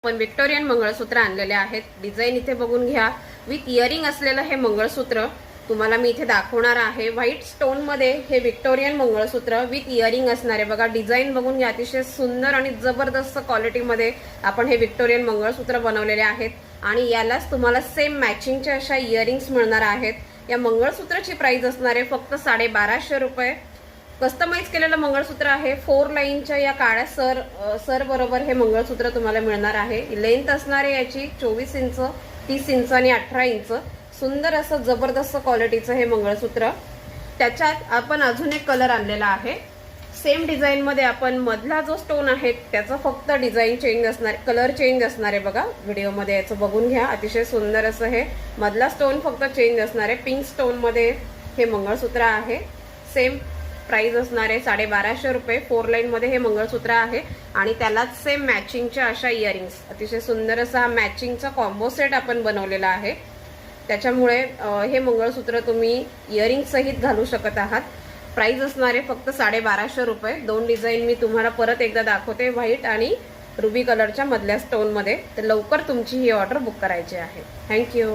पण विक्टोरियन मंगळसूत्र आणलेले आहेत। डिझाईन इथे बघून घ्या। विथ इयरिंग असलेलं हे मंगळसूत्र तुम्हाला मी इथे दाखवणार आहे। व्हाईट स्टोन मध्ये हे विक्टोरियन मंगळसूत्र विथ इयरिंग असणार आहे। बघा डिझाईन बघून घ्या, अतिशय सुंदर आणि जबरदस्त क्वालिटी मध्ये आपण हे विक्टोरियन मंगळसूत्र बनवलेले आहेत आणि यालाच तुम्हाला सेम मॅचिंगच्या अशा इयरिंग्स मिळणार आहेत। या मंगळसूत्राची प्राइस असणार आहे फक्त 1250 रुपये। कस्टमाइज केलेलं मंगळसूत्र आहे। 4 लाईनच्या या काळ्या सर बरोबर हे मंगळसूत्र तुम्हाला मिळणार आहे। लेंथ असणार आहे याची 24 इंच, 30 इंच आणि 18 इंच। सुंदर असं जबरदस्त क्वालिटीचं हे मंगळसूत्र। त्याच्यात आपण अजून एक कलर आणलेला आहे। सेम डिझाईन मध्ये आपण मधला जो स्टोन आहे त्याचा फक्त डिझाईन चेंज असणार, कलर चेंज असणार आहे। बघा व्हिडिओ मध्ये याचं बघून घ्या, अतिशय सुंदर असं हे मधला स्टोन फक्त चेंज असणार आहे। पिंक स्टोन मध्ये हे मंगळसूत्र आहे। सेम प्राइस असणार आहे 1250 रुपये। 4 लाईन मध्ये हे मंगळसूत्र आहे आणि त्यालाच सेम मॅचिंगच्या अशा इयरिंग्स, अतिशय सुंदर असा मॅचिंगचा कॉम्बो सेट आपण बनवलेला आहे। त्याच्यामुळे हे मंगळसूत्र तुम्ही इयरिंग सहित घालू शकत आहात। प्राइस असणार आहे फक्त 1250 रुपये। 2 डिझाईन मी तुम्हाला परत एकदा दाखवते, व्हाईट आणि रुबी कलरच्या मधल्या स्टोन मध्ये। तर लवकर तुमची ही ऑर्डर बुक करायची आहे। थँक्यू।